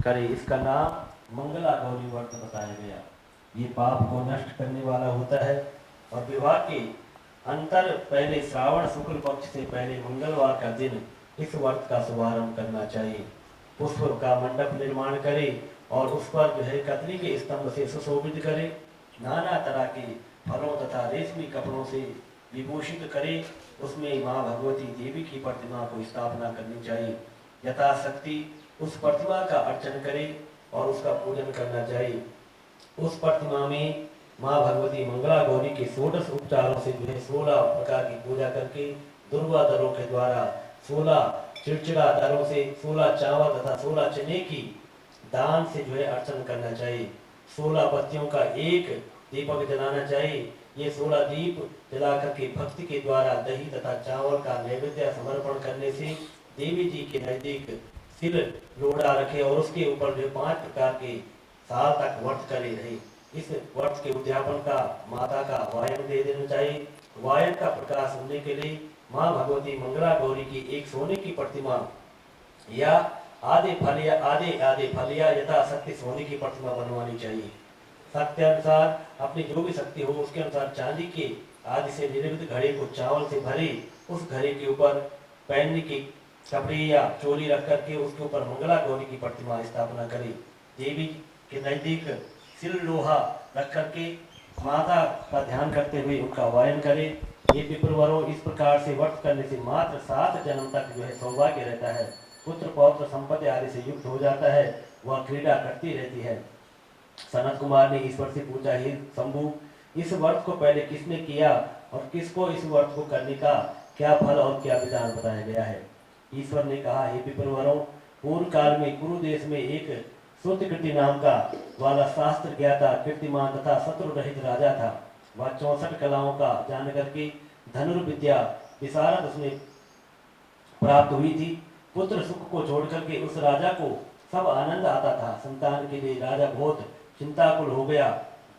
करे। इसका नाम मंगला गौरी व्रत बताया गया। ये पाप को नष्ट करने वाला होता है और विवाह के अंतर पहले श्रावण शुक्ल पक्ष से पहले मंगलवार का दिन इस व्रत का शुभारंभ करना चाहिए। पुष्प का मंडप निर्माण करे और उस पर जो है कतली के स्तंभ से सुशोभित करे। नाना तरह के फलों तथा रेशमी कपड़ों से विभूषित करे। उसमें माँ भगवती देवी की प्रतिमा को स्थापना करनी चाहिए। यथाशक्ति उस प्रतिमा का अर्चन करे और उसका पूजन करना चाहिए। उस प्रतिमा में माँ भगवती मंगला गौरी के 16 उपचारों से जो है 16 प्रकार की पूजा करके दुर्वा दलों के द्वारा 16 चिड़चिड़ा दलों से 16 चावल तथा 16 चने की दान से जो है अर्चन करना चाहिए। 16 बत्तियों का एक दीपक जलाना चाहिए। ये 16 दीप जला करके भक्ति के द्वारा दही तथा चावल का नैवेद्य समर्पण करने से देवी जी के नजदीक सिर लोढ़ा रखे और उसके ऊपर जो 5 प्रकार के साल तक व्रत करे रहे। इस व्रत के उद्यापन का माता का वायन दे देना चाहिए। वायन का प्रकाश होने के लिए माँ भगवती मंगला गौरी की एक सोने की प्रतिमा या आधे फलिया यथाशक्ति सोने की प्रतिमा बनवानी चाहिए। शक्ति अनुसार अपनी जो भी शक्ति हो उसके अनुसार चांदी के आदि से निर्मित घड़े को चावल से भरे उस घड़े के ऊपर पहनने के कपड़े या चोली रख करके उसके ऊपर मंगला गौरी की प्रतिमा स्थापना करे। देवी के नजदीक सिर लोहा रख करके माता का ध्यान करते हुए उनका वायन करे। ये विप्रवरों इस प्रकार से व्रत करने से मात्र 7 जन्म तक जो है सौभाग्य रहता है। पुत्र पौत्र संपत्ति आदि से युक्त हो जाता है। वह क्रीड़ा करती रहती है। सनत कुमार ने ईश्वर से पूछा, हे शंभु, इस व्रत को पहले किसने किया और किसको इस व्रत को करने का क्या फल और क्या विधान बताया गया है। ईश्वर ने कहा, हे विप्रवरों, पूर्व काल में कुरु देश में एक श्रुतकृति नाम का वाला शास्त्र ज्ञाता कीर्तिमान तथा शत्रु रहित राजा था। वह 64 कलाओं का जान करके धनुर्विद्या विशारद उसने प्राप्त हुई थी। पुत्र सुख को छोड़ करके उस राजा को सब आनंद आता था। संतान के लिए राजा बहुत चिंताकुल हो गया।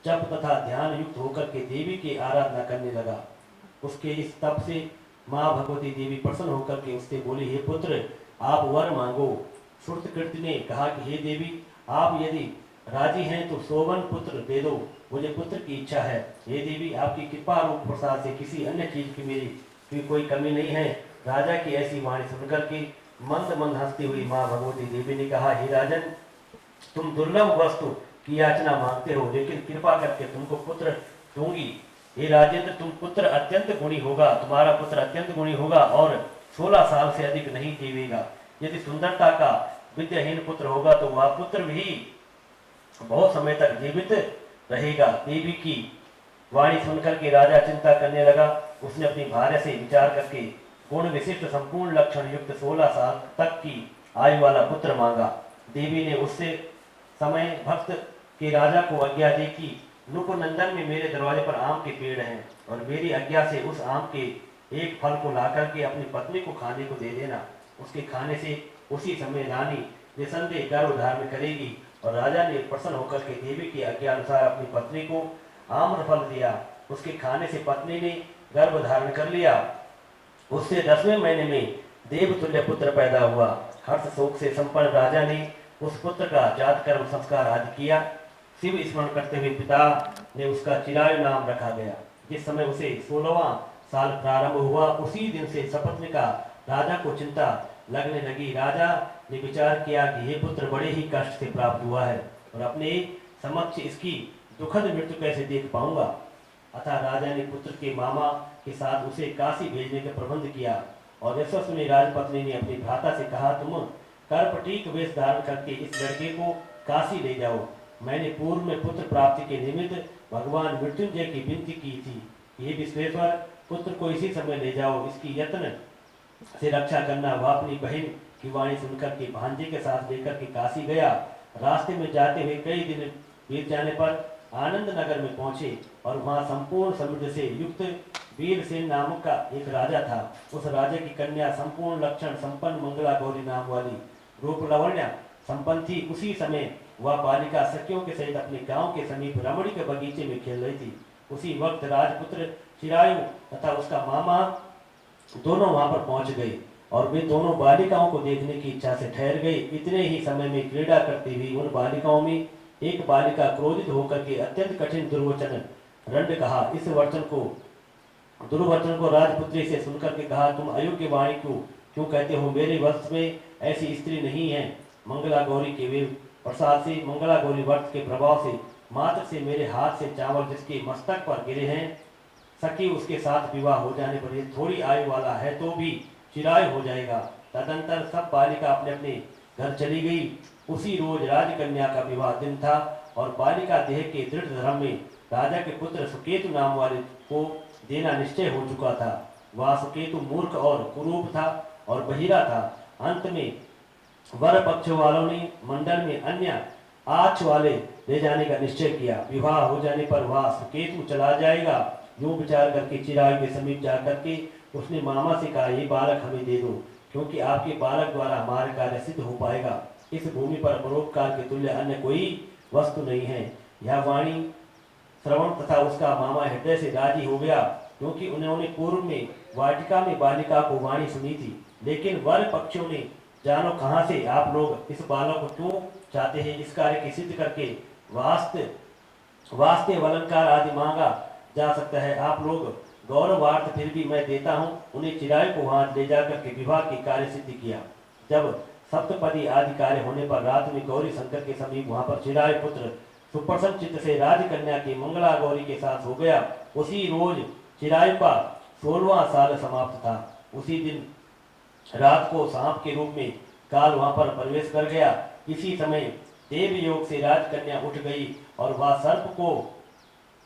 जप तथा ध्यान युक्त होकर के देवी की आराधना करने लगा। उसके इस तप से माँ भगवती देवी प्रसन्न होकर के उससे बोली, हे पुत्र, आप वर मांगो। श्रुतकृति ने कहा कि हे देवी, आप यदि राजी हैं तो सोवन पुत्र दे दो, मुझे पुत्र की इच्छा है। हे देवी, आपकी कृपा रूप प्रसाद से किसी अन्य चीज की मेरी की कोई कमी नहीं है। राजा की ऐसी वाणी सुनकर के मंद मंद हंसती हुई माँ भगवती देवी ने कहा, हे राजन, तुम दुर्लभ वस्तु की याचना मांगते हो, लेकिन कृपा करके तुमको पुत्र दूंगी। हे राजेंद्र, तुम पुत्र अत्यंत गुणी होगा, तुम्हारा पुत्र अत्यंत गुणी होगा और 16 साल से अधिक नहीं जीवेगा। यदि सुंदरता का विद्याहीन पुत्र होगा तो वह पुत्र भी बहुत समय तक जीवित रहेगा। देवी की वाणी सुनकर के राजा चिंता करने लगा। उसने अपनी भार्या से विचार करके गुण विशिष्ट संपूर्ण लक्षण युक्त 16 साल तक की आयु वाला पुत्र मांगा। देवी ने उससे समय भक्त के राजा को आज्ञा दी कि नुपुनंदन में मेरे दरवाजे पर आम के पेड़ हैं और मेरी आज्ञा से उस आम के एक फल को ला करके अपनी पत्नी को खाने को दे देना। उसके खाने से उसी समय रानी निसंदेह गर्भ धारण करेगी। और राजा ने प्रसन्न होकर के देवी की आज्ञा अनुसार अपनी पत्नी को आम्रफल दिया। उसके खाने से पत्नी ने गर्भ धारण कर लिया। उससे 10वें महीने में देवतुल्य पुत्र पैदा हुआ। हर्ष शोक से संपन्न राजा ने उस पुत्र का जात कर्म संस्कार आदि किया। शिव स्मरण करते हुए पिता ने उसका चिरायु नाम रखा गया। जिस समय उसे 16वां साल प्रारंभ हुआ, उसी दिन से सपत्नी का राजा को चिंता लगने लगी। राजा ने विचार किया कि ये पुत्र बड़े ही कष्ट से प्राप्त हुआ है और अपने समक्ष इसकी दुखद मृत्यु कैसे देख पाऊंगा। अतः राजा ने पुत्र के मामा के साथ उसे काशी भेजने का प्रबंध किया और यशस्वी राजपत्नी ने अपने भ्राता से कहा, तुम कर्पटीक वेश धारण करके इस लड़के को काशी ले जाओ। मैंने पूर्व में पुत्र प्राप्ति के निमित्त भगवान मृत्युंजय की विनती की थी। ये विश्वेश्वर, पुत्र को इसी समय ले जाओ, इसकी यत्न से रक्षा करना। वह अपनी बहन की वाणी सुनकर के भांजे के साथ लेकर के काशी गया। रास्ते में जाते हुए कई दिन बीत जाने पर आनंद नगर में पहुंचे और वहां संपूर्ण समृद्धि से युक्त वीरसेन नामक का एक राजा था। उस राजा की कन्या संपूर्ण लक्षण संपन्न मंगला गौरी नाम वाली रूप लावण्य संपन्न थी। उसी समय वह बालिका सखियों के सहित अपने गांव के समीप रमणी के बगीचे में खेल रही थी। उसी वक्त राजपुत्र चिरायु तथा उसका मामा दोनों वहां पर पहुंच गए। और वे दोनों बालिकाओं को देखने की इच्छा से ठहर गई। इतने ही समय में क्रीड़ा करती हुई उन बालिकाओं में एक बालिका क्रोधित होकर के अत्यंत कठिन दुर्वचन रंड कहा। इस दुर्वचन को राजपुत्री से सुनकर के कहा, तुम अयोग्य वाणी को क्यों कहते हो? मेरे वंश में ऐसी स्त्री नहीं है। मंगला गौरी के वे प्रसाद से, मंगला गौरी व्रत के प्रभाव से मात्र से मेरे हाथ से चावल जिसके मस्तक पर गिरे हैं, सखी उसके साथ विवाह हो जाने पर, ये थोड़ी आयु वाला है तो भी चिरायु हो जाएगा। तदंतर सब बालिका अपने अपने घर चली गई। उसी रोज राजकन्या का विवाह दिन था और बालिका देह के दृढ़ धर्म में राजा के पुत्र सुकेतु नाम वाले को देना निश्चय हो चुका था। वह सुकेतु मूर्ख और कुरूप था और बहिरा था। अंत में वर पक्ष वालों ने मंडल में अन्य आच वाले ले जाने का निश्चय किया। विवाह हो जाने पर वह सुकेतु चला जाएगा। यूं विचार करके चिरायु के समीप जाकर के उसने मामा से कहा, ये बालक हमें दे दो, क्योंकि आपके बालक द्वारा हमारा कार्य सिद्ध हो पाएगा। इस भूमि पर परोपकार के तुल्य अन्य कोई वस्तु नहीं है। यह वाणी श्रवण तथा उसका मामा हृदय से राजी हो गया, क्योंकि उन्होंने पूर्व में वाटिका में बालिका को वाणी सुनी थी। लेकिन वर पक्षियों ने, जानो कहाँ से आप लोग इस बालक को क्यों चाहते हैं, इस कार्य की सिद्ध करके वास्ते अलंकार आदि मांगा जा सकता है। आप लोग गौरवार्थ फिर भी मैं देता हूँ। उन्हें चिरायु को वहां ले जाकर के विवाह की कार्य सिद्ध किया। जब सप्तपदी आदि कार्य होने पर रात में गौरी शंकर के समीप वहां पर चिरायु पुत्र सुप्रसन्न चित्त से राजकन्या की मंगला गौरी के साथ हो गया। उसी रोज चिरायु का 16वां साल समाप्त था। उसी दिन रात को सांप के रूप में काल वहां पर प्रवेश कर गया। इसी समय देव योग से राजकन्या उठ गई और वह सर्प को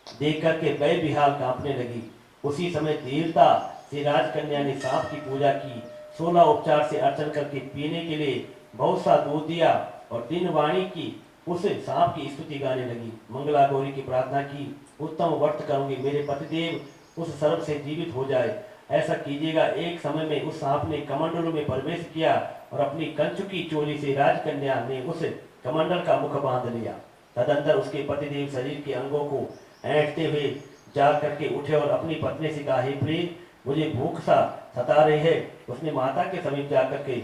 देख करके बै बिहाल कांपने लगी। उसी समय देवता से राजकन्या ने सांप की पूजा की। 16 उपचार से अर्चन करके पीने के लिए बहुत सा दूध दिया और दिन वाणी की उस सांप की स्तुति गाने लगी। मंगला गौरी की प्रार्थना की, उत्तम व्रत करूंगी, मेरे पतिदेव उस सर्प से जीवित हो जाए, ऐसा कीजिएगा। एक समय में उस सांप ने कमंडलों में प्रवेश किया और अपनी कंचुकी चोली से राजकन्या ने उस कमंडल का मुख बांध लिया। तदंतर उसके पतिदेव शरीर के अंगों को ऐंठते हुए जाग करके उठे और अपनी पत्नी से कहा, हे प्रिय, मुझे भूख सा सता रही है। उसने माता के समीप जाकर के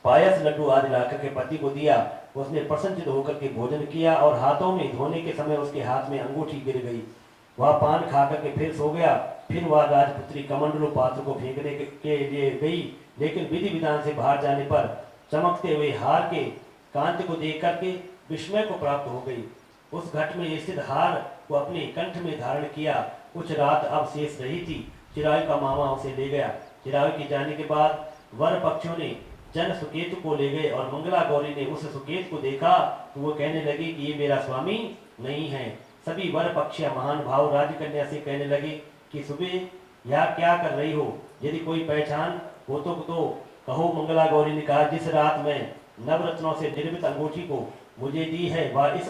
पायस लड्डू आदि लाकर के पति को दिया। उसने प्रसन्नचित होकर के भोजन किया और हाथों में धोने के समय उसके हाथ में अंगूठी गिर गई। वह पान खा करके फिर सो गया। फिर वह राजपुत्री कमंडलू पात्र को फेंकने के लिए गई, लेकिन विधि विधान से बाहर जाने पर चमकते हुए हार के कांति को देख करके विस्मय को प्राप्त हो गई। उस घट में स्थित हार को अपने कंठ में धारण किया। कुछ रात अब शेष रही थी। चिरायु का मामा उसे ले गया। चिरायु के जाने के बाद वर पक्षियों ने जन सुकेतु को ले गए और मंगला गौरी ने उस सुकेत को देखा तो वो कहने लगी कि ये मेरा स्वामी नहीं है। सभी वर पक्षियां महान भाव राजकन्या से कहने लगे कि सुबह यहाँ क्या कर रही हो, यदि कोई पहचान हो तो कहो। मंगला गौरी ने कहा, जिस रात में नवरत्नों से निर्मित अंगूठी को मुझे दी है वह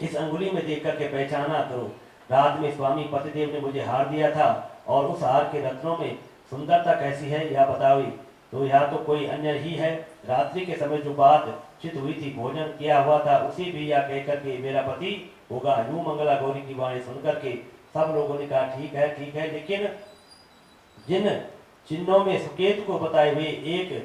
इस अंगुली में देख करके पहचाना करो। रात में स्वामी पतिदेव ने मुझे हार दिया था और उस हार के रत्नों में सुंदरता कैसी है यह बताओ। तो यह तो कोई अन्य ही है। रात्रि के समय जो बात चित हुई थी, भोजन किया हुआ था, उसी भी यह कहकर के मेरा पति होगा। यूं मंगला गौरी की वाणी सुनकर के सब लोगों ने कहा, ठीक है, लेकिन जिन चिन्हों में सुकेत को बताए हुए एक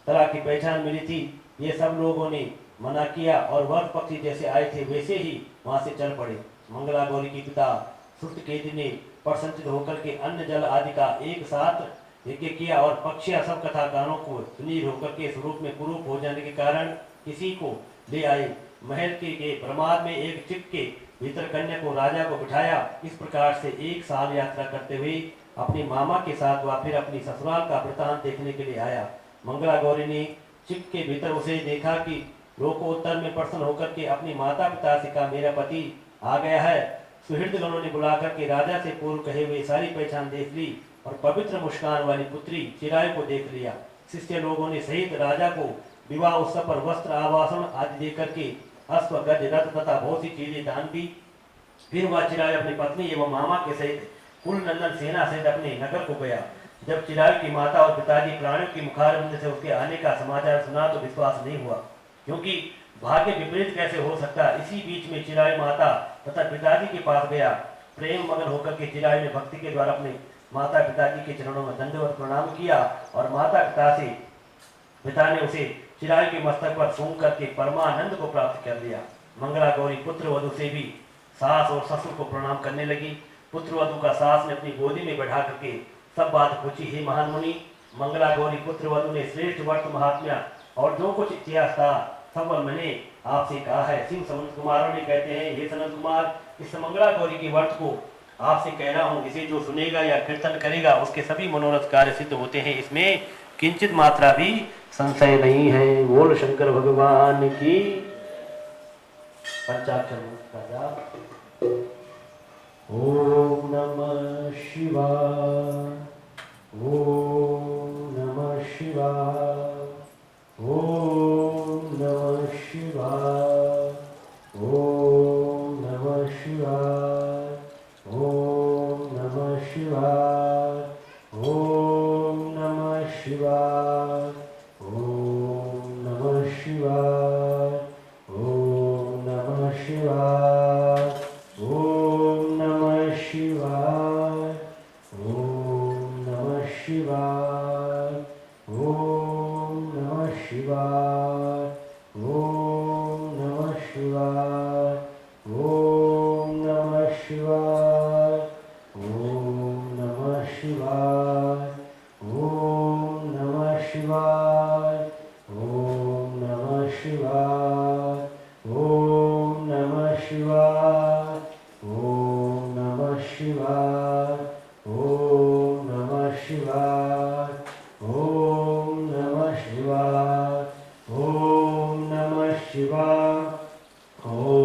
तरह की पहचान मिली थी, ये सब लोगों ने मना किया और वर पक्षी जैसे आए थे वैसे ही वहां से चल पड़े। मंगला गौरी की पिता सुष्टकेतु ने प्रसन्नचित होकर के अन्न जल आदि का एक साथ यज्ञ किया और पक्षियां सब कथा गानों को सुनीर होकर के स्वरूप में कुरूप हो जाने के कारण किसी को ले आए। महल के प्रमाद में एक चिक के भीतर कन्या को राजा को बिठाया। इस प्रकार से 1 साल यात्रा करते हुए अपने मामा के साथ वह फिर अपनी ससुराल का वृतांत देखने के लिए आया। मंगला गौरी ने चिक के भीतर उसे देखा कि लोकोत्तर में प्रसन्न होकर के अपनी माता पिता से कहा, मेरा पति आ गया है। सुहृद गणों ने बुलाकर के राजा से पूर्व कहे हुए सारी पहचान देख ली और पवित्र मुस्कान वाली पुत्री चिरायु को देख लिया। शिष्य लोगों ने सहित राजा को विवाह उत्सव पर वस्त्र आवासन आदि देकर के अश्व गज रथ तथा बहुत सी चीजें दान दी। फिर वह चिरायु अपनी पत्नी एवं मामा के सहित कुल नंदन सेना सहित अपने नगर को गया। जब चिरायु की माता और पिताजी प्राणियों की मुखारबिंद से उसके आने का समाचार सुना तो विश्वास नहीं हुआ, क्योंकि भाग्य विपरीत कैसे हो सकता। इसी बीच में चिरायु माता तथा पिताजी के पास गया। प्रेम मगन होकर के चिरायु ने भक्ति के द्वारा अपने माता पिता जी के चरणों में दंडवत प्रणाम किया और माता पिता ने उसे चिराग के मस्तक पर सूंघ करके परमानंद को प्राप्त कर लिया। मंगला गौरी पुत्र वधु से भी सास और ससुर को प्रणाम करने लगी। पुत्र वधु का सास ने अपनी गोदी में बैठा करके सब बात पूछी। हे महान मुनि, मंगला गौरी पुत्र वधु ने श्रेष्ठ वर्त महात्म्य और जो कुछ इतिहास था सब मैंने आपसे कहा है। सिंह सनत कुमारों ने कहते हैं, हे सनत कुमार, इस मंगला गौरी के वर्त को आपसे कह रहा हूँ, इसे जो सुनेगा या कीर्तन करेगा उसके सभी मनोरथ कार्य सिद्ध होते हैं, इसमें किंचित मात्रा भी संशय नहीं है। बोल शंकर भगवान की। पंचाक्षर मंत्र का जाप। ओम नमः शिवाय, ओम नमः शिवाय, ओम नमः शिवाय, ओम नमः शिवाय, ओम नमः शिवाय, ओम नमः शिवाय, ओम नमः शिवाय, ओम नमः शिवाय, ओम नमः शिवाय, ओम नमः शिवाय, ओम नमः शिवाय, ओम नमः शिवाय, ओम नमः शिवाय, ओम नमः शिवाय, ओम नमः शिवाय, ओम नमः शिवाय, ओम नमः शिवाय, ओम नमः शिवाय, ओम